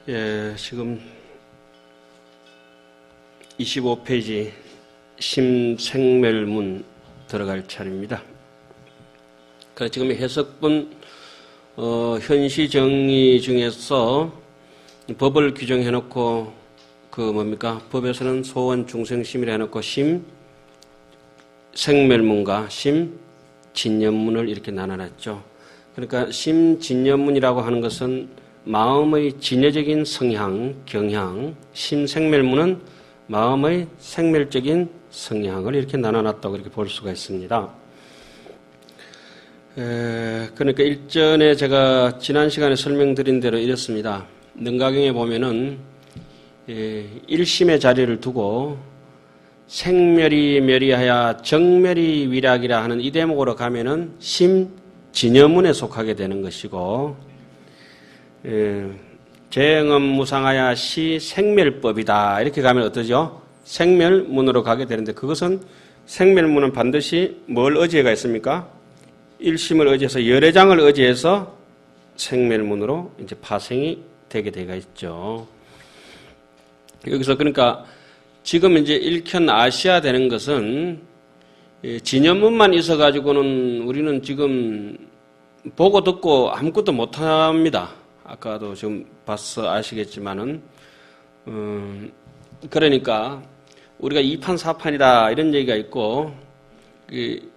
예, 지금 25페이지 심생멸문 들어갈 차례입니다. 그래서 지금 해석본 현시정의 중에서 법을 규정해놓고 법에서는 소원 중생심이라 해놓고 심생멸문과 심진념문을 이렇게 나눠놨죠. 그러니까 심진념문이라고 하는 것은 마음의 진여적인 성향, 경향, 심생멸문은 마음의 생멸적인 성향을 이렇게 나눠놨다고 이렇게 볼 수가 있습니다. 그러니까 일전에 제가 지난 시간에 설명드린 대로 이렇습니다. 능가경에 보면은 일심의 자리를 두고 생멸이 멸이하여 정멸이 위락이라 하는 이 대목으로 가면은 심진여문에 속하게 되는 것이고, 재응엄무상하야 시 생멸법이다 이렇게 가면 어떠죠? 생멸문으로 가게 되는데, 그것은 생멸문은 반드시 뭘 의지해가 있습니까? 일심을 의지해서 열애장을 의지해서 생멸문으로 이제 파생이 되게 되어 있죠. 여기서 그러니까 지금 이제 일견 아셔야 되는 것은 진여문만 있어 가지고는 우리는 지금 보고 듣고 아무것도 못 합니다. 아까도 좀 봐서 아시겠지만은, 그러니까 우리가 2판 4판이다 이런 얘기가 있고,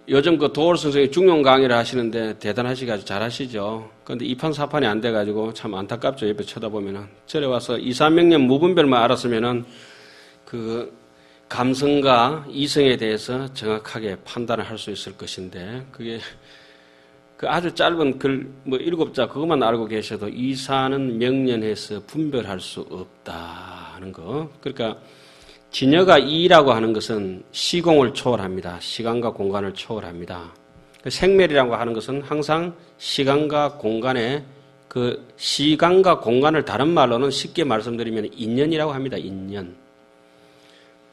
요즘 그 도올 선생님이 중용 강의를 하시는데 대단하시게 아주 잘하시죠. 그런데 2판 4판이 안 돼가지고 참 안타깝죠. 옆에 쳐다보면은. 절에 와서 2, 300년 무분별만 알았으면은 그 감성과 이성에 대해서 정확하게 판단을 할 수 있을 것인데, 그게 그 아주 짧은 글, 7자 그것만 알고 계셔도 이사는 명련해서 분별할 수 없다 하는 거. 그러니까 진여가 이라고 하는 것은 시공을 초월합니다. 시간과 공간을 초월합니다. 생멸이라고 하는 것은 항상 시간과 공간의 그 시간과 공간을 다른 말로는 쉽게 말씀드리면 인연이라고 합니다. 인연.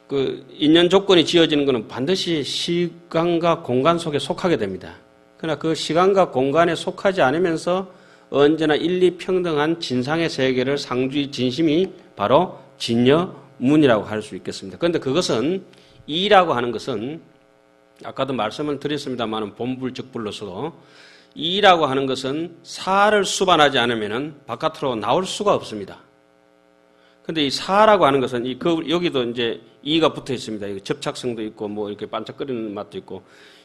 그 인연 조건이 지어지는 것은 반드시 시간과 공간 속에 속하게 됩니다. 그러나 그 시간과 공간에 속하지 않으면서 언제나 일리평등한 진상의 세계를 상주의 진심이 바로 진여문이라고 할 수 있겠습니다. 그런데 그것은 이라고 하는 것은 아까도 말씀을 드렸습니다만 본불적불로서도 이라고 하는 것은 사를 수반하지 않으면 바깥으로 나올 수가 없습니다. 그런데 이 사라고 하는 것은 여기도 이제 이가 붙어 있습니다. 접착성도 있고 이렇게 반짝거리는 맛도 있고,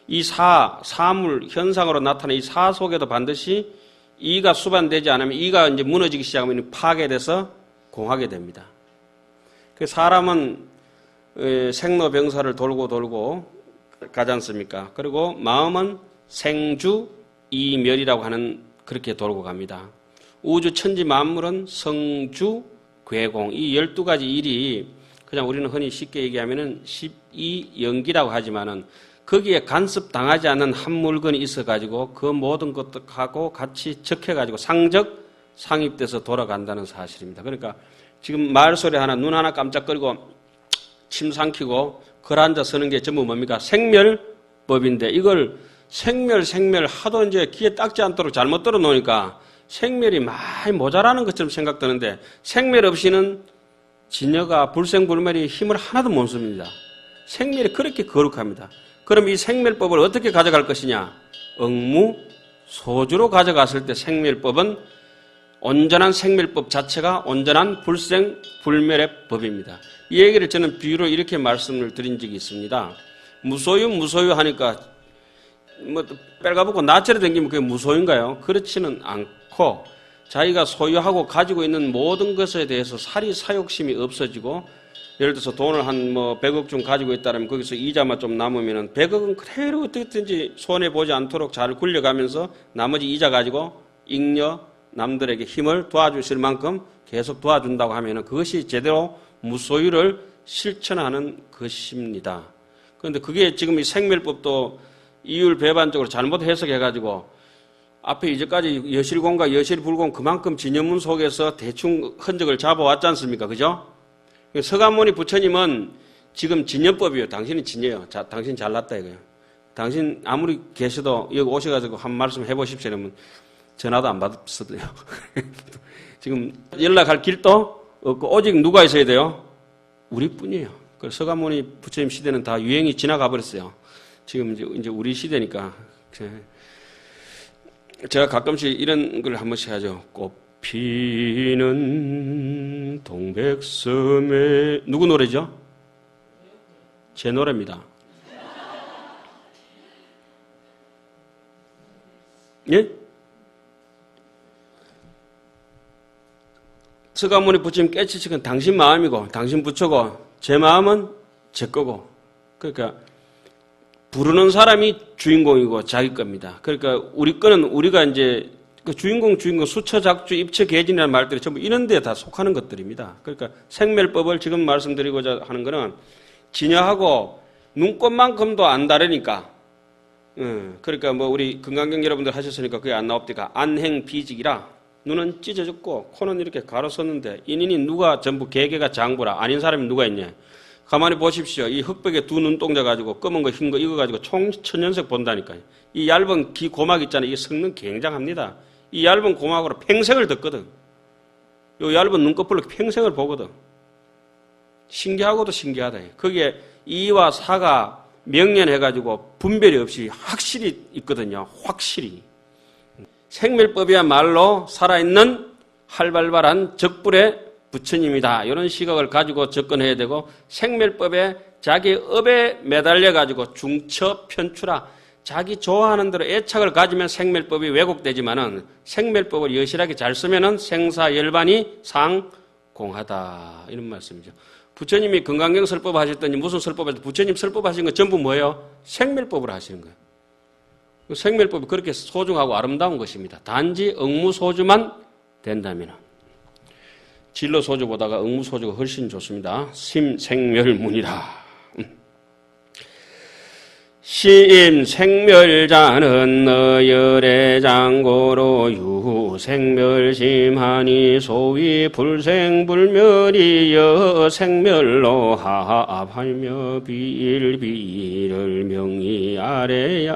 이 사물, 현상으로 나타나는 이 사 속에도 반드시 이가 수반되지 않으면 이가 이제 무너지기 시작하면 파괴돼서 공하게 됩니다. 그 사람은 생로병사를 돌고 가지 않습니까? 그리고 마음은 생주, 이멸이라고 하는 그렇게 돌고 갑니다. 우주 천지 만물은 성주, 괴공, 이 12가지 일이 그냥 우리는 흔히 쉽게 얘기하면은 12연기라고 하지만은 거기에 간섭당하지 않는 한 물건이 있어가지고 그 모든 것하고 같이 적혀가지고 상입돼서 돌아간다는 사실입니다. 그러니까 지금 말소리 하나, 눈 하나 깜짝거리고 침 삼키고 걸어앉아 서는 게 전부 뭡니까? 생멸법인데, 이걸 생멸 하도 이제 귀에 닦지 않도록 잘못 들어 놓으니까 생멸이 많이 모자라는 것처럼 생각되는데, 생멸 없이는 진여가 불생불멸이 힘을 하나도 못 씁니다. 생멸이 그렇게 거룩합니다. 그럼 이 생멸법을 어떻게 가져갈 것이냐? 응무소주로 가져갔을 때 생멸법은 온전한 생멸법 자체가 온전한 불생불멸의 법입니다. 이 얘기를 저는 비유로 이렇게 말씀을 드린 적이 있습니다. 무소유 하니까 빨가벗고 나처럼 댕기면 그게 무소유인가요? 그렇지는 않고, 자기가 소유하고 가지고 있는 모든 것에 대해서 사리 사욕심이 없어지고, 예를 들어서 돈을 한 100억 좀 가지고 있다면 거기서 이자만 좀 남으면은 100억은 그대로 어떻게든지 손해 보지 않도록 잘 굴려가면서 나머지 이자 가지고 잉여 남들에게 힘을 도와주실 만큼 계속 도와준다고 하면은 그것이 제대로 무소유를 실천하는 것입니다. 그런데 그게 지금 이 생멸법도 이율 배반적으로 잘못 해석해가지고 앞에 이제까지 여실공과 여실불공 그만큼 진여문 속에서 대충 흔적을 잡아왔지 않습니까? 그죠? 서가모니 부처님은 지금 진여법이에요. 당신이 진여예요. 자, 당신 잘났다 이거예요. 당신 아무리 계셔도 여기 오셔가지고 한 말씀 해보십시오. 이러면 전화도 안 받았어도요. 지금 연락할 길도 없고 오직 누가 있어야 돼요? 우리뿐이에요. 그래서 서가모니 부처님 시대는 다 유행이 지나가 버렸어요. 지금 이제 우리 시대니까. 제가 가끔씩 이런 걸 한 번씩 하죠. 꽃피는 동백섬에 누구 노래죠? 제 노래입니다. 예? 서가모니 부처님 깨치측은 당신 마음이고 당신 부처고 제 마음은 제 거고, 그러니까 부르는 사람이 주인공이고 자기 겁니다. 그러니까 우리 거는 우리가 이제 그 주인공, 수처, 작주, 입처, 계진이라는 말들이 전부 이런 데에 다 속하는 것들입니다. 그러니까 생멸법을 지금 말씀드리고자 하는 거는 진여하고 눈꽃만큼도 안 다르니까, 그러니까 우리 금강경 여러분들 하셨으니까 그게 안 나옵니까? 안행비직이라 눈은 찢어졌고 코는 이렇게 가로섰는데 인인이 누가 전부 개개가 장부라 아닌 사람이 누가 있냐? 가만히 보십시오. 이 흑백에 두 눈동자 가지고 검은 거 흰 거 이거 가지고 총 천연색 본다니까요. 이 얇은 귀 고막 있잖아요. 이게 성능 굉장합니다. 이 얇은 고막으로 평생을 듣거든. 요 얇은 눈꺼풀로 평생을 보거든. 신기하고도 신기하다. 거기에 이와 사가 명연해가지고 분별이 없이 확실히 있거든요. 확실히. 생멸법이야말로 살아있는 활발한 적불의 부처님이다. 이런 시각을 가지고 접근해야 되고, 생멸법에 자기 업에 매달려가지고 중처 편추라 자기 좋아하는 대로 애착을 가지면 생멸법이 왜곡되지만은 생멸법을 여실하게 잘 쓰면은 생사열반이 상공하다. 이런 말씀이죠. 부처님이 금강경 설법 하셨더니 무슨 설법 하셨더니 부처님 설법 하신 건 전부 뭐예요? 생멸법을 하시는 거예요. 생멸법이 그렇게 소중하고 아름다운 것입니다. 단지 응무소주만 된다면. 진로소주보다가 응무소주가 훨씬 좋습니다. 심생멸문이라. 심생멸자는 너열의 장고로 유생멸심하니 소위 불생불멸이여 생멸로 합하며 비일비를 명의 아래야식이니라.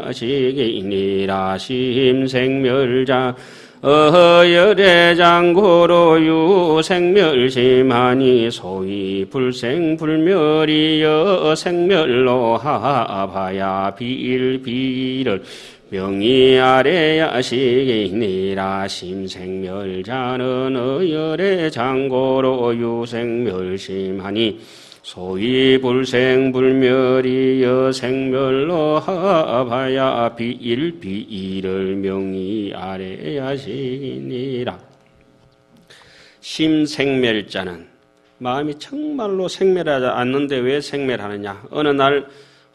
심생멸자 어열의 장고로 유생멸심하니 소위 불생불멸이여 생멸로 합하야 비일비를 명의 아래야식이니라. 심생멸자는 어열의 장고로 유생멸심하니 소위 불생불멸이여 생멸로 합하야 비일비를 명의 아래야식이니라. 심생멸자는 마음이 정말로 생멸하지 않는데 왜 생멸하느냐. 어느 날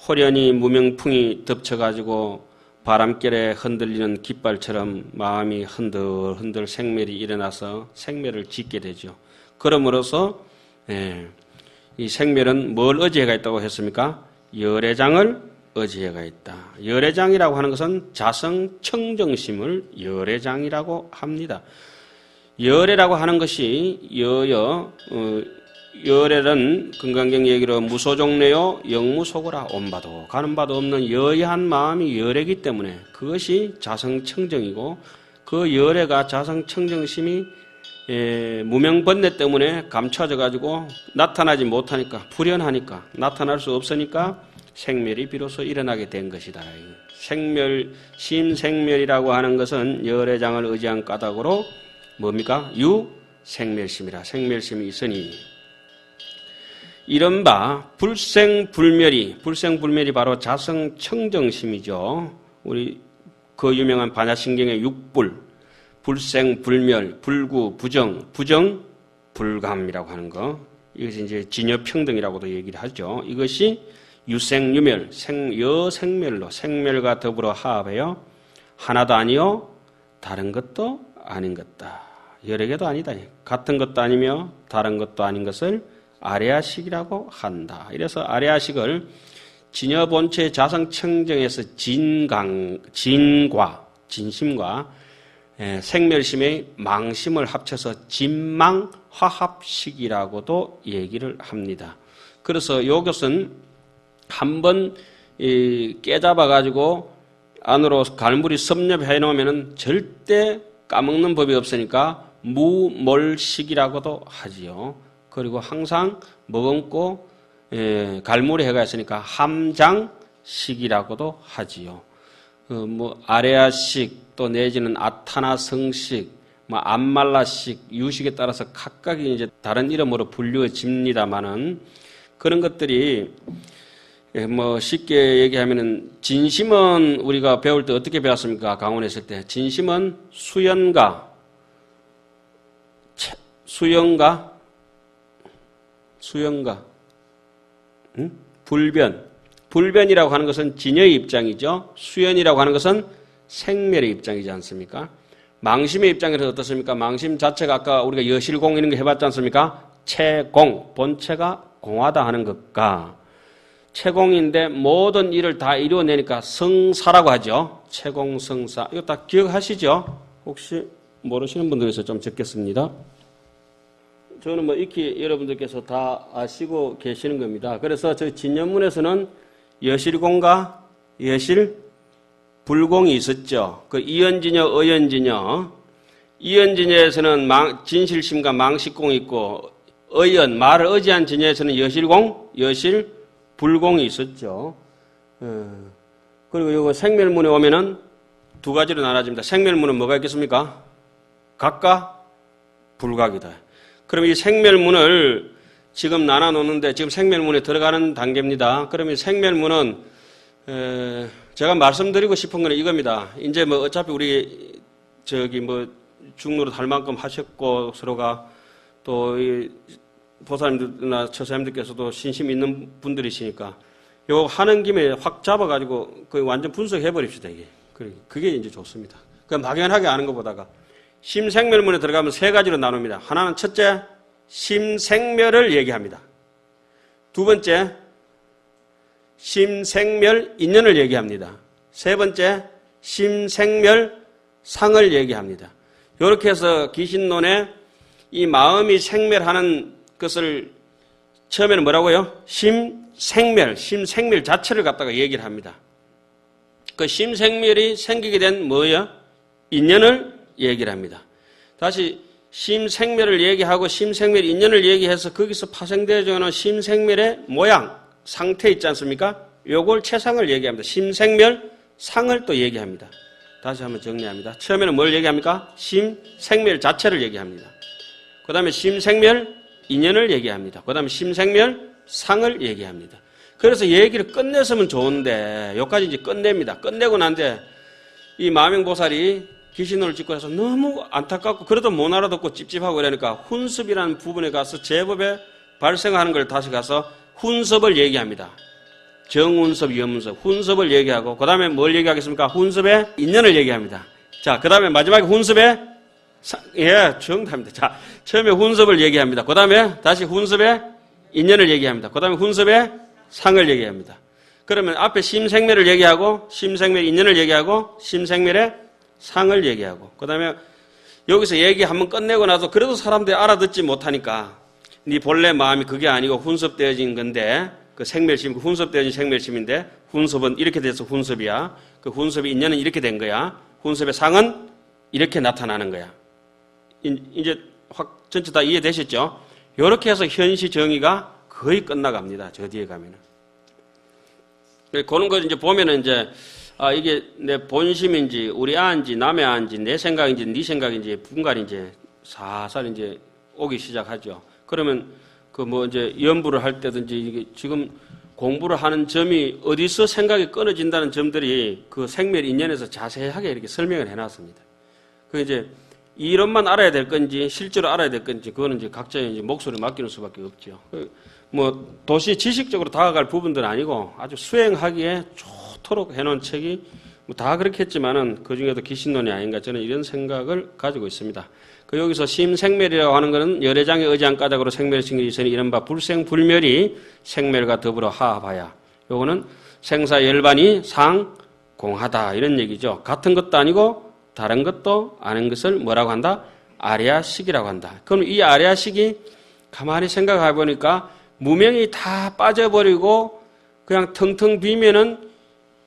호련히 무명풍이 덮쳐가지고 바람결에 흔들리는 깃발처럼 마음이 흔들흔들 생멸이 일어나서 생멸을 짓게 되죠. 그러므로서 이 생멸은 뭘 의지해가 있다고 했습니까? 열애장을 의지해가 있다. 열애장이라고 하는 것은 자성청정심을 열애장이라고 합니다. 열애라고 하는 것이 열애는 금강경 얘기로 무소종래요 영무소고라 온 바도 가는 바도 없는 여의한 마음이 열애이기 때문에 그것이 자성청정이고, 그 열애가 자성청정심이 무명번뇌 때문에 감춰져 가지고 나타나지 못하니까, 불연하니까, 나타날 수 없으니까 생멸이 비로소 일어나게 된 것이다. 생멸, 심생멸이라고 하는 것은 열애장을 의지한 까닭으로 뭡니까? 유생멸심이라. 생멸심이 있으니 이른바 불생불멸이 바로 자성청정심이죠. 우리 그 유명한 반야신경의 육불, 불생, 불멸, 불구, 부정, 부정, 불감이라고 하는 거. 이것이 이제 진여평등이라고도 얘기를 하죠. 이것이 유생유멸, 여생멸로 생멸과 더불어 화합해요. 하나도 아니요, 다른 것도 아닌 것다. 여러 개도 아니다. 같은 것도 아니며 다른 것도 아닌 것을 아레아식이라고 한다. 이래서 아레아식을 진여본체 자성청정에서 진심과 생멸심의 망심을 합쳐서 진망화합식이라고도 얘기를 합니다. 그래서 이것은 한번 깨잡아가지고 안으로 갈물이 섭렵해 놓으면 절대 까먹는 법이 없으니까 무몰식이라고도 하지요. 그리고 항상 머금고 갈물이 해가 있으니까 함장식이라고도 하지요. 아레아식 또 내지는 아타나성식, 암말라식, 유식에 따라서 각각이 이제 다른 이름으로 불리워집니다만은 그런 것들이 쉽게 얘기하면은 진심은 우리가 배울 때 어떻게 배웠습니까? 강원에 있을 때 진심은 수연가, 불변이라고 하는 것은 진여의 입장이죠. 수연이라고 하는 것은 생멸의 입장이지 않습니까? 망심의 입장에서 어떻습니까? 망심 자체가 아까 우리가 여실공 이런 거 해봤지 않습니까? 채공, 본체가 공하다 하는 것과 채공인데 모든 일을 다 이루어내니까 성사라고 하죠. 채공성사. 이거 다 기억하시죠? 혹시 모르시는 분들에서 좀 적겠습니다. 저는 익히 여러분들께서 다 아시고 계시는 겁니다. 그래서 저 진연문에서는 여실공과 여실불공이 있었죠. 그 이연진여, 어연진여. 이연진여에서는 진실심과 망식공이 있고, 말을 의지한 진여에서는 여실공, 여실불공이 있었죠. 그리고 이거 생멸문에 오면은 두 가지로 나눠집니다. 생멸문은 뭐가 있겠습니까? 각과 불각이다. 그럼 이 생멸문을 지금 나눠 놓는데 지금 생멸문에 들어가는 단계입니다. 그러면 이 생멸문은 제가 말씀드리고 싶은 건 이겁니다. 이제 어차피 우리 중로로 할 만큼 하셨고 서로가 또 이 보살님들이나 처사님들께서도 신심 있는 분들이시니까 요 하는 김에 확 잡아가지고 거의 완전 분석해 버립시다 이게. 그게 이제 좋습니다. 그 막연하게 아는 것보다가 심생멸문에 들어가면 세 가지로 나눕니다. 하나는 첫째, 심생멸을 얘기합니다. 두 번째, 심생멸 인연을 얘기합니다. 세 번째, 심생멸상을 얘기합니다. 이렇게 해서 기신론에 이 마음이 생멸하는 것을 처음에는 뭐라고요? 심생멸 자체를 갖다가 얘기를 합니다. 그 심생멸이 생기게 된 뭐예요? 인연을 얘기를 합니다. 다시 심생멸을 얘기하고 심생멸 인연을 얘기해서 거기서 파생되어지는 심생멸의 모양, 상태 있지 않습니까? 요걸 체상을 얘기합니다. 심생멸상을 또 얘기합니다. 다시 한번 정리합니다. 처음에는 뭘 얘기합니까? 심생멸 자체를 얘기합니다. 그 다음에 심생멸 인연을 얘기합니다. 그 다음에 심생멸상을 얘기합니다. 그래서 얘기를 끝냈으면 좋은데 여기까지 이제 끝냅니다. 끝내고 난데 이 마명보살이 기신론을 짓고 해서 너무 안타깝고 그래도 못 알아듣고 찝찝하고 이러니까 훈습이라는 부분에 가서 제법에 발생하는 걸 다시 가서 훈습을 얘기합니다. 정훈습, 염훈습, 훈습을 얘기하고 그 다음에 뭘 얘기하겠습니까? 훈습의 인연을 얘기합니다. 자, 그 다음에 마지막에 훈습의 정답입니다. 자, 처음에 훈습을 얘기합니다. 그 다음에 다시 훈습의 인연을 얘기합니다. 그 다음에 훈습의 상을 얘기합니다. 그러면 앞에 심생멸을 얘기하고 심생멸 인연을 얘기하고 심생멸의 상을 얘기하고 그 다음에 여기서 얘기 한번 끝내고 나서 그래도 사람들이 알아듣지 못하니까 네 본래 마음이 그게 아니고 훈습되어진 건데 그 생멸심, 훈습되어진 생멸심인데 훈습은 이렇게 돼서 훈습이야. 그 훈습의 인연은 이렇게 된 거야. 훈습의 상은 이렇게 나타나는 거야. 이제 확 전체 다 이해되셨죠? 이렇게 해서 현시 정의가 거의 끝나갑니다. 저 뒤에 가면은. 그런 거 이제 보면은 이제 이게 내 본심인지 우리 아인지 남의 아인지 내 생각인지 네 생각인지 분간이 이제 살살 이제 오기 시작하죠. 그러면 이제 연부를 할 때든지 이게 지금 공부를 하는 점이 어디서 생각이 끊어진다는 점들이 그 생멸 인연에서 자세하게 이렇게 설명을 해놨습니다. 그 이제 이론만 알아야 될 건지 실제로 알아야 될 건지 그거는 이제 각자의 이제 목소리 맡기는 수밖에 없죠. 뭐 도시 지식적으로 다가갈 부분들은 아니고 아주 수행하기에 좋도록 해놓은 책이 뭐 다 그렇게 했지만은 그 중에도 기신론이 아닌가 저는 이런 생각을 가지고 있습니다. 그 여기서 심생멸이라고 하는 것은 열애장에 의지한 까닭으로 생멸을 신기 있으니 이른바 불생불멸이 생멸과 더불어 하하바야. 요거는 생사열반이 상공하다 이런 얘기죠. 같은 것도 아니고 다른 것도 아닌 것을 뭐라고 한다? 아리아식이라고 한다. 그럼 이 아리아식이 가만히 생각해 보니까 무명이 다 빠져버리고 그냥 텅텅 비면은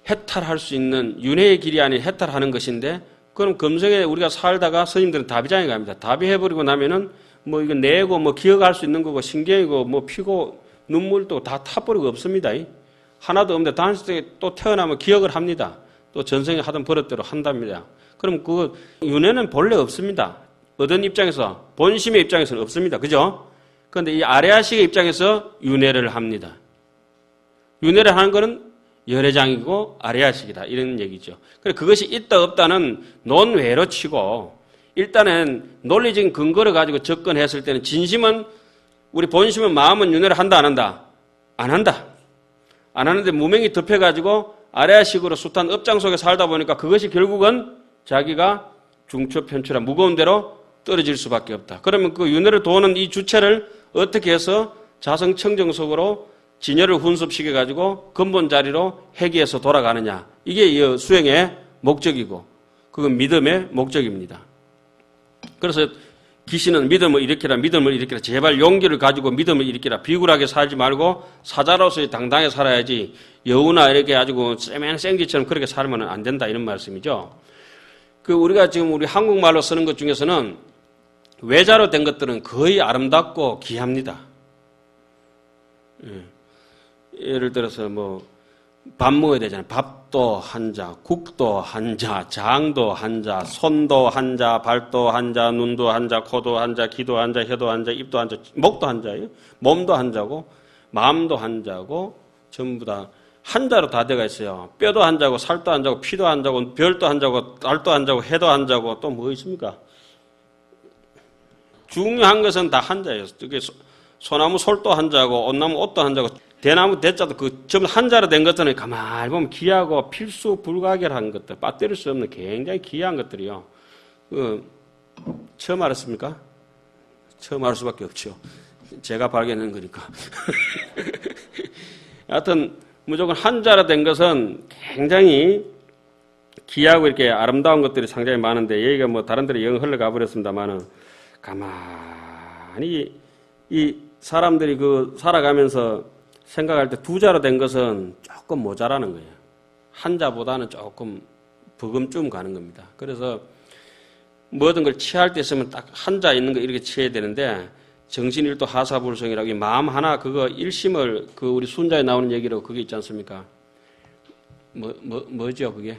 해탈할 수 있는 윤회의 길이 아닌 해탈하는 것인데 그럼 금성에 우리가 살다가 스님들은 다비장에 갑니다. 다비해버리고 나면은 뭐 이거 내고 뭐 기억할 수 있는 거고 신경이고 뭐 피고 눈물도 다 타버리고 없습니다. 하나도 없는데 다시 또 태어나면 기억을 합니다. 또 전생에 하던 버릇대로 한답니다. 그럼 그 윤회는 본래 없습니다. 어떤 입장에서 본심의 입장에서는 없습니다. 그죠? 그런데 이 아레아식의 입장에서 윤회를 합니다. 윤회를 하는 거는 열애장이고 아레아식이다 이런 얘기죠. 그래 그것이 있다 없다는 논외로 치고 일단은 논리적인 근거를 가지고 접근했을 때는 진심은 우리 본심은 마음은 윤회를 한다 안 한다? 안 한다. 안 하는데 무명이 덮여가지고 아레아식으로 숱한 업장 속에 살다 보니까 그것이 결국은 자기가 중처편처럼 무거운 대로 떨어질 수밖에 없다. 그러면 그 윤회를 도우는 이 주체를 어떻게 해서 자성청정 속으로 진열을 훈습시켜가지고 근본 자리로 회귀해서 돌아가느냐. 이게 이 수행의 목적이고 그건 믿음의 목적입니다. 그래서 기신은 믿음을 일으키라 믿음을 일으키라 제발 용기를 가지고 믿음을 일으키라 비굴하게 살지 말고 사자로서의 당당하게 살아야지 여우나 이렇게 가지고 생지처럼 그렇게 살면 안 된다 이런 말씀이죠. 그 우리가 지금 우리 한국말로 쓰는 것 중에서는 외자로 된 것들은 거의 아름답고 귀합니다. 예를 들어서 뭐 밥 먹어야 되잖아요. 밥도 한자, 국도 한자, 장도 한자, 손도 한자, 발도 한자, 눈도 한자, 코도 한자, 귀도 한자, 혀도 한자, 입도 한자, 목도 한자예요. 몸도 한자고 마음도 한자고 전부 다 한자로 다 되어 있어요. 뼈도 한자고 살도 한자고 피도 한자고 별도 한자고 달도 한자고 해도 한자고 또 뭐 있습니까? 중요한 것은 다 한자예요. 소나무 솔도 한자고 옷나무 옷도 한자고 대나무 대자도 그 전부 한자로 된 것들은 가만히 보면 귀하고 필수 불가결한 것들, 빠뜨릴 수 없는 굉장히 귀한 것들이요. 처음 알았습니까? 처음 알 수밖에 없죠. 제가 발견한 거니까. 하여튼 무조건 한자로 된 것은 굉장히 귀하고 이렇게 아름다운 것들이 상당히 많은데 얘기가 뭐 다른 데로 영 흘러가 버렸습니다만은 가만히 이 사람들이 그 살아가면서 생각할 때 두 자로 된 것은 조금 모자라는 거예요. 한자보다는 조금 버금쯤 가는 겁니다. 그래서 모든 걸 취할 때 있으면 딱 한자 있는 거 이렇게 취해야 되는데 정신일도 하사불성이라고 이 마음 하나 그거 일심을 그 우리 순자에 나오는 얘기로 그게 있지 않습니까? 뭐죠 그게?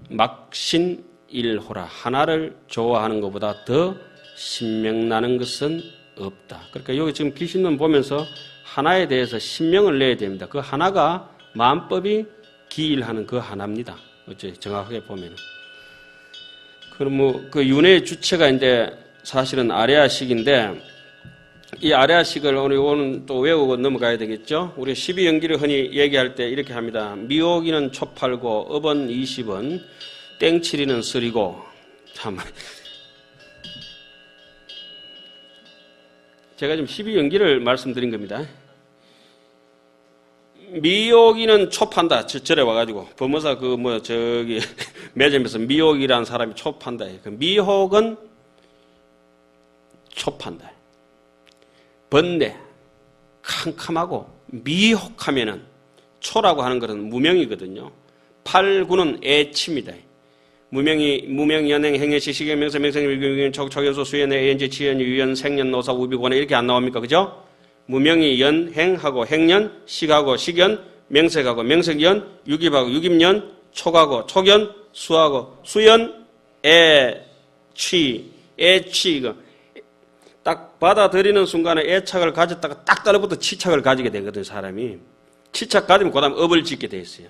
막신일호라 하나를 좋아하는 것보다 더 신명나는 것은 없다. 그러니까 여기 지금 기신론 보면서 하나에 대해서 신명을 내야 됩니다. 그 하나가 마음법이 기일하는 그 하나입니다. 어째 정확하게 보면은. 그럼 뭐 그 윤회의 주체가 이제 사실은 아레아식인데 이 아레아식을 오늘 또 외우고 넘어가야 되겠죠. 우리 12연기를 흔히 얘기할 때 이렇게 합니다. 미오기는 초8고 업은 20은 땡칠이는 쓰리고 참 제가 지금 12연기를 말씀드린 겁니다. 미옥이는 촉판다. 절에 와가지고 법무사 저기 매점에서 미옥이라는 사람이 촉판다. 그 미혹은 촉판다. 번뇌, 캄캄하고 미혹하면은 초라고 하는 것은 무명이거든요. 8구는 애치입니다. 무명이 연행 행예시 시계명사 명생일교유연 촉연소 수연의 애연지 지연 유연 생년 노사 우비고네 이렇게 안 나옵니까? 그죠? 무명이 연행하고 행년 식하고 식연 명색하고 명색연 유깁하고 유깁년 촉하고 촉연 수하고 수연 애취 이거 딱 받아들이는 순간에 애착을 가졌다가 딱 달라붙어 치착을 가지게 되거든 사람이. 치착 가지면 그 다음에 업을 짓게 돼 있어요.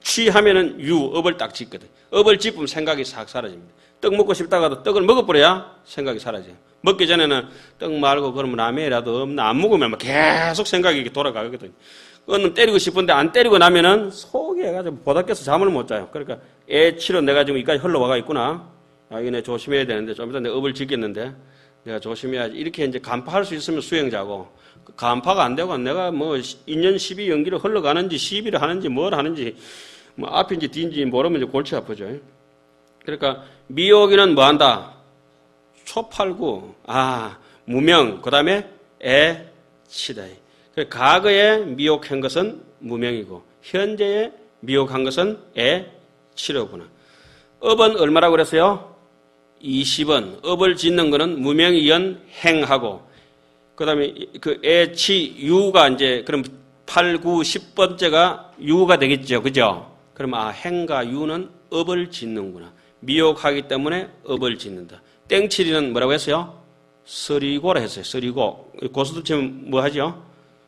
취하면은 유, 업을 딱 짓거든. 업을 짚으면 생각이 싹 사라집니다. 떡 먹고 싶다가도 떡을 먹어버려야 생각이 사라져요. 먹기 전에는 떡 말고 그러면 라면이라도 없나 안 먹으면 막 계속 생각이 이렇게 돌아가거든. 그거는 때리고 싶은데 안 때리고 나면은 속이 해가지고 보닥겨서 잠을 못 자요. 그러니까 애 치러 내가 지금 여기까지 흘러와가 있구나. 아, 이거 내가 조심해야 되는데 좀 이따 내가 업을 짓겠는데 내가 조심해야지. 이렇게 이제 간파할 수 있으면 수행자고 간파가 안 되고 내가 뭐 2년 12 연기를 흘러가는지 시비를 하는지 뭘 하는지 뭐 앞인지 뒤인지 모르면 이제 골치 아프죠. 그러니까 미혹이는 뭐 한다? 초팔구, 무명, 그 다음에 애치다. 과거에 미혹한 것은 무명이고 현재에 미혹한 것은 애치로구나. 업은 얼마라고 그랬어요? 20원. 업을 짓는 거는 무명이 연 행하고 그 다음에 그 애치 유가 이제 그럼 8, 9, 10번째가 유가 되겠죠. 그죠? 그럼 행과 유는 업을 짓는구나. 미혹하기 때문에 업을 짓는다. 땡칠이는 뭐라고 했어요? 서리고라 했어요. 서리고. 고수도 지금 뭐 하죠?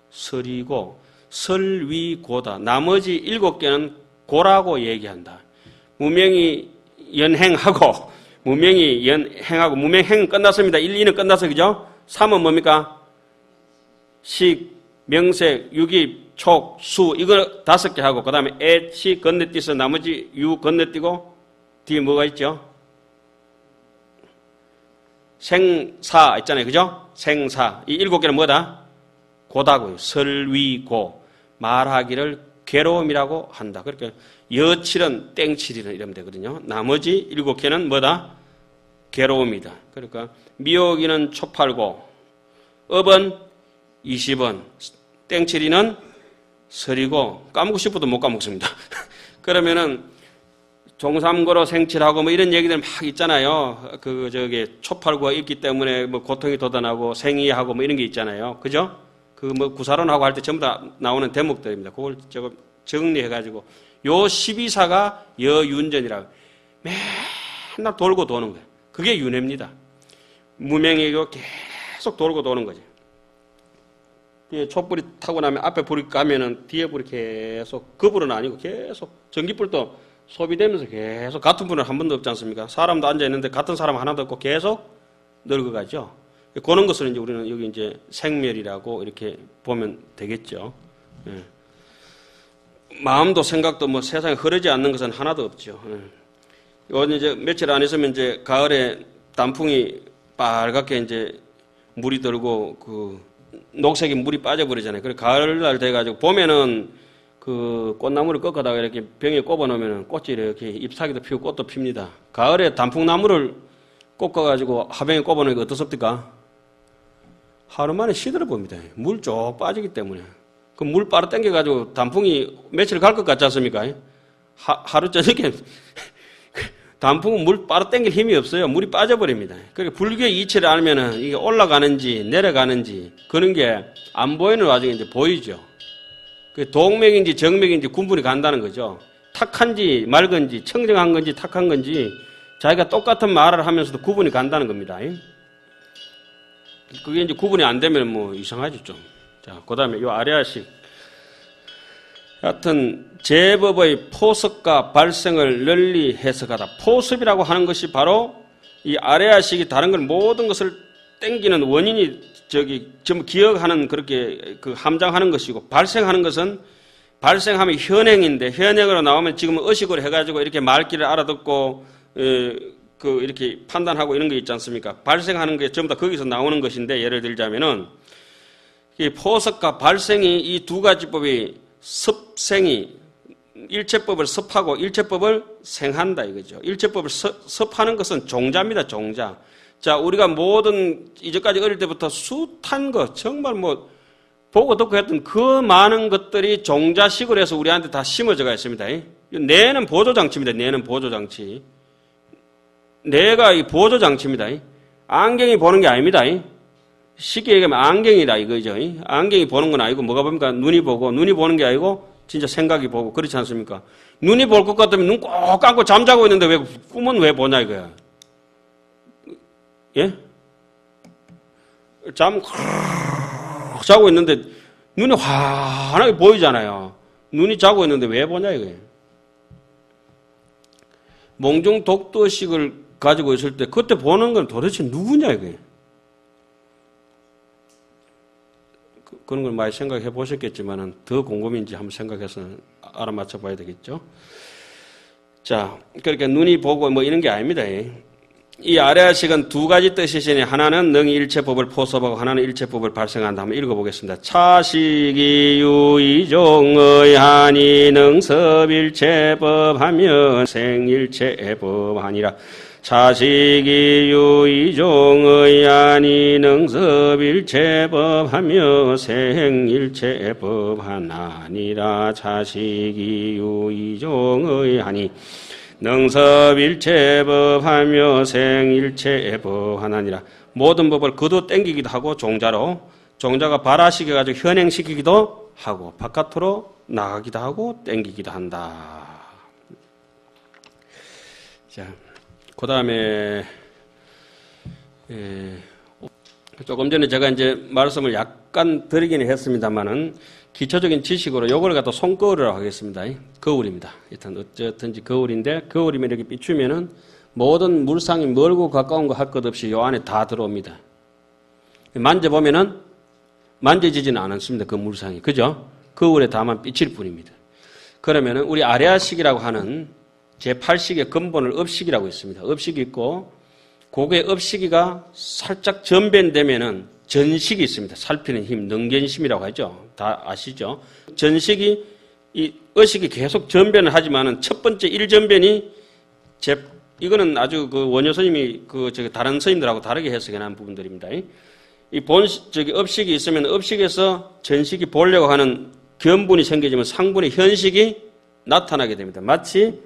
서리고. 설위고다. 나머지 7개는 고라고 얘기한다. 무명이 연행하고, 무명이 연행하고, 무명행은 끝났습니다. 1, 2는 끝났어. 그죠? 3은 뭡니까? 식, 명색, 유기, 촉, 수. 이거 5개 하고, 그 다음에 애치 건너뛰어서 나머지 유 건너뛰고, 뒤에 뭐가 있죠? 생사 있잖아요. 그죠? 생사. 이 7개는 뭐다? 고다고요. 설위고. 말하기를 괴로움이라고 한다. 그러니까 여칠은 땡칠이는 이러면 되거든요. 나머지 7개는 뭐다? 괴로움이다. 그러니까 미혹이는 초팔고 업은 20원. 땡칠이는 설이고 까먹고 싶어도 못 까먹습니다. 그러면은 종삼고로 생칠하고 뭐 이런 얘기들 막 있잖아요. 초팔구가 있기 때문에 뭐 고통이 돋아나고 생이하고 뭐 이런 게 있잖아요. 그죠? 그 뭐 구사론하고 할 때 전부 다 나오는 대목들입니다. 그걸 정리해가지고 요 12사가 여윤전이라고 맨날 돌고 도는 거예요. 그게 윤회입니다. 무명이고 계속 돌고 도는 거죠. 뒤에 촛불이 타고 나면 앞에 불이 가면은 뒤에 불이 계속 그 불은 아니고 계속 전기불도 소비되면서 계속 같은 분은 한 번도 없지 않습니까? 사람도 앉아있는데 같은 사람 하나도 없고 계속 늙어가죠. 그런 것을 이제 우리는 여기 이제 생멸이라고 이렇게 보면 되겠죠. 예. 마음도 생각도 뭐 세상에 흐르지 않는 것은 하나도 없죠. 예. 이제 며칠 안 있으면 이제 가을에 단풍이 빨갛게 이제 물이 들고 그 녹색이 물이 빠져버리잖아요. 그래 가을날 돼가지고 봄에는 그 꽃나무를 꺾어다가 이렇게 병에 꼽아 놓으면 꽃이 이렇게 잎사귀도 피고 꽃도 핍니다. 가을에 단풍나무를 꺾어가지고 화병에 꼽아 놓으니까 어떻습니까? 하루 만에 시들어 봅니다. 물 쭉 빠지기 때문에. 그 물 빨아 당겨가지고 단풍이 며칠 갈 것 같지 않습니까? 하루 저녁에 단풍은 물 빨아 당길 힘이 없어요. 물이 빠져버립니다. 그러니까 불교의 이치를 알면은 이게 올라가는지 내려가는지 그런 게 안 보이는 와중에 이제 보이죠. 그 동맥인지 정맥인지 군분이 간다는 거죠. 탁한지 맑은지 청정한 건지 탁한 건지 자기가 똑같은 말을 하면서도 구분이 간다는 겁니다. 그게 이제 구분이 안 되면 뭐 이상하죠 좀. 자, 그 다음에 요 아래아식. 하여튼 제법의 포섭과 발생을 널리 해석하다. 포섭이라고 하는 것이 바로 이 아래아식이 다른 걸 모든 것을 땡기는 원인이 전부 기억하는 그렇게 그 함장하는 것이고 발생하는 것은 발생하면 현행인데 현행으로 나오면 지금 의식으로 해가지고 이렇게 말귀를 알아듣고 그 이렇게 판단하고 이런 게 있지 않습니까? 발생하는 게 전부 다 거기서 나오는 것인데 예를 들자면은 이 포섭과 발생이 이 두 가지 법이 섭생이 일체법을 섭하고 일체법을 생한다 이거죠. 일체법을 섭하는 것은 종자입니다. 종자. 자, 우리가 모든 이제까지 어릴 때부터 숱한 것 정말 뭐 보고 듣고 했던 그 많은 것들이 종자식으로 해서 우리한테 다 심어져가 있습니다. 뇌는 보조장치입니다. 뇌는 보조장치. 뇌가 이 보조장치입니다. 안경이 보는 게 아닙니다. 쉽게 얘기하면 안경이다 이거죠. 안경이 보는 건 아니고 뭐가 봅니까? 눈이 보고 눈이 보는 게 아니고 진짜 생각이 보고 그렇지 않습니까? 눈이 볼 것 같으면 눈 꼭 감고 잠자고 있는데 왜 꿈은 왜 보냐 이거야. 예? 자고 있는데 눈이 환하게 보이잖아요. 눈이 자고 있는데 왜 보냐 이거예요. 몽중 독도식을 가지고 있을 때 그때 보는 건 도대체 누구냐 이게. 그런 걸 많이 생각해 보셨겠지만은 더 곰곰이인지 한번 생각해서 알아맞혀 봐야 되겠죠. 자, 그러니까 눈이 보고 뭐 이런 게 아닙니다. 이 아래아식은 두 가지 뜻이 있으니 하나는 능히 일체법을 포섭하고 하나는 일체법을 발생한다. 한번 읽어보겠습니다. 차식이 유이종의 하니 능섭일체법하며 생일체법하니라. 차식이 유이종의 하니 능섭일체법하며 생일체법하나니라. 차식이 유이종의 하니 능섭일체법하며 생일체법하나니라. 모든 법을 거두 땡기기도 하고 종자가 발화시켜가지고 현행시키기도 하고 바깥으로 나가기도 하고 땡기기도 한다. 자, 그 다음에 조금 전에 제가 이제 말씀을 약간 드리기는 했습니다만은 기초적인 지식으로 요걸 갖다 손거울이라고 하겠습니다. 거울입니다. 일단 어쨌든지 거울인데 거울이면 이렇게 비추면은 모든 물상이 멀고 가까운 거 할 것 없이 요 안에 다 들어옵니다. 만져보면은 만져지지는 않습니다. 그 물상이. 그죠? 거울에 다만 비칠 뿐입니다. 그러면은 우리 아레아식이라고 하는 제8식의 근본을 업식이라고 있습니다. 업식이 있고 그게 업식이가 살짝 전변되면은 전식이 있습니다. 살피는 힘, 능견심이라고 하죠. 다 아시죠? 전식이, 이 의식이 계속 전변을 하지만은 첫 번째 1전변이 이거는 아주 그 원효 스님이 다른 스님들하고 다르게 해석해 놓은 부분들입니다. 이 업식이 있으면 업식에서 전식이 보려고 하는 견분이 생겨지면 상분의 현식이 나타나게 됩니다. 마치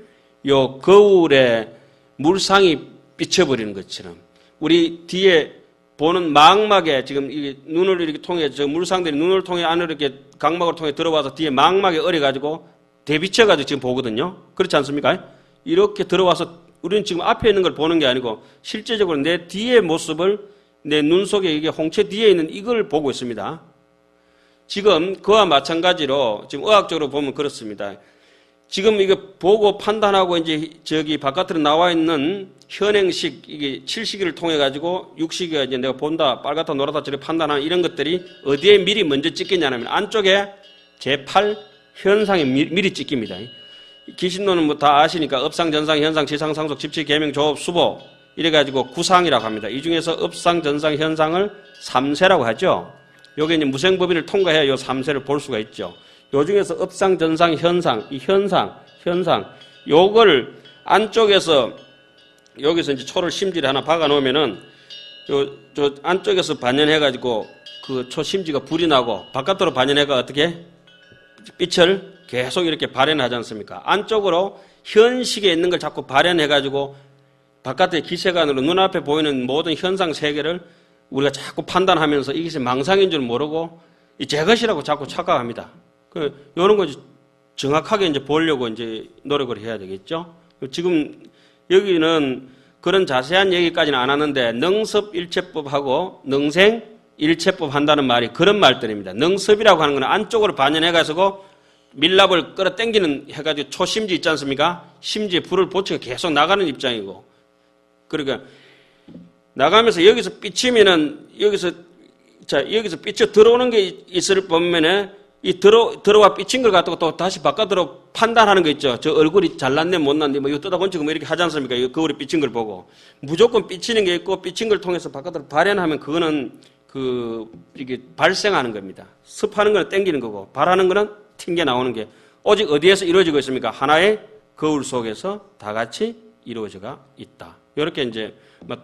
요 거울에 물상이 비쳐버리는 것처럼 우리 뒤에 보는 망막에 지금 이 눈을 이렇게 통해 저 물상들이 눈을 통해 안으로 이렇게 각막을 통해 들어와서 뒤에 망막에 어려가지고 대비쳐가지고 지금 보거든요. 그렇지 않습니까? 이렇게 들어와서 우리는 지금 앞에 있는 걸 보는 게 아니고 실제적으로 내 뒤의 모습을 내 눈 속에 이게 홍채 뒤에 있는 이걸 보고 있습니다. 지금 그와 마찬가지로 지금 의학적으로 보면 그렇습니다. 지금 이거 보고 판단하고 이제 저기 바깥으로 나와 있는 현행식, 이게 7시기를 통해가지고 6시기가 이제 내가 본다, 빨갛다, 노랗다, 저렇게 판단하는 이런 것들이 어디에 미리 먼저 찍겠냐면 안쪽에 제8 현상에 미리 찍힙니다. 기신론은 뭐 다 아시니까 업상, 전상, 현상, 지상, 상속, 집치, 계명, 조업, 수보 이래가지고 구상이라고 합니다. 이 중에서 업상, 전상, 현상을 3세라고 하죠. 요게 이제 무생법인을 통과해야 요 3세를 볼 수가 있죠. 요 중에서 업상, 전상, 현상, 이 현상, 요걸 안쪽에서 여기서 이제 초를 심지를 하나 박아 놓으면은 저 안쪽에서 반연해가지고 그 초 심지가 불이 나고 바깥으로 반연해가 어떻게 빛을 계속 이렇게 발현하지 않습니까? 안쪽으로 현식에 있는 걸 자꾸 발현해가지고 바깥의 기세관으로 눈앞에 보이는 모든 현상 세계를 우리가 자꾸 판단하면서 이것이 망상인 줄 모르고 제 것이라고 자꾸 착각합니다. 이런 거 정확하게 이제 보려고 이제 노력을 해야 되겠죠. 지금 여기는 그런 자세한 얘기까지는 안 하는데 능섭일체법하고 능생일체법 한다는 말이 그런 말들입니다. 능섭이라고 하는 건 안쪽으로 반연해가지고 밀랍을 끌어당기는 해가지고 초심지 있지 않습니까? 심지에 불을 붙여서 계속 나가는 입장이고 그러니까 나가면서 여기서 삐치면은 여기서 삐쳐 들어오는 게 있을 반면에 이 들어와 삐친 걸 갖다가 또 다시 바깥으로 판단하는 거 있죠. 저 얼굴이 잘났네, 못났네, 뭐 이거 뜯어본치고 뭐 이렇게 하지 않습니까? 이거 거울에 삐친 걸 보고. 무조건 삐치는 게 있고 삐친 걸 통해서 바깥으로 발현하면 그거는 이게 발생하는 겁니다. 습하는 거는 땡기는 거고, 발하는 거는 튕겨 나오는 게 오직 어디에서 이루어지고 있습니까? 하나의 거울 속에서 다 같이 이루어져가 있다. 이렇게 이제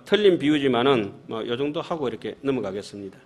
틀린 비유지만은 요 정도 하고 이렇게 넘어가겠습니다.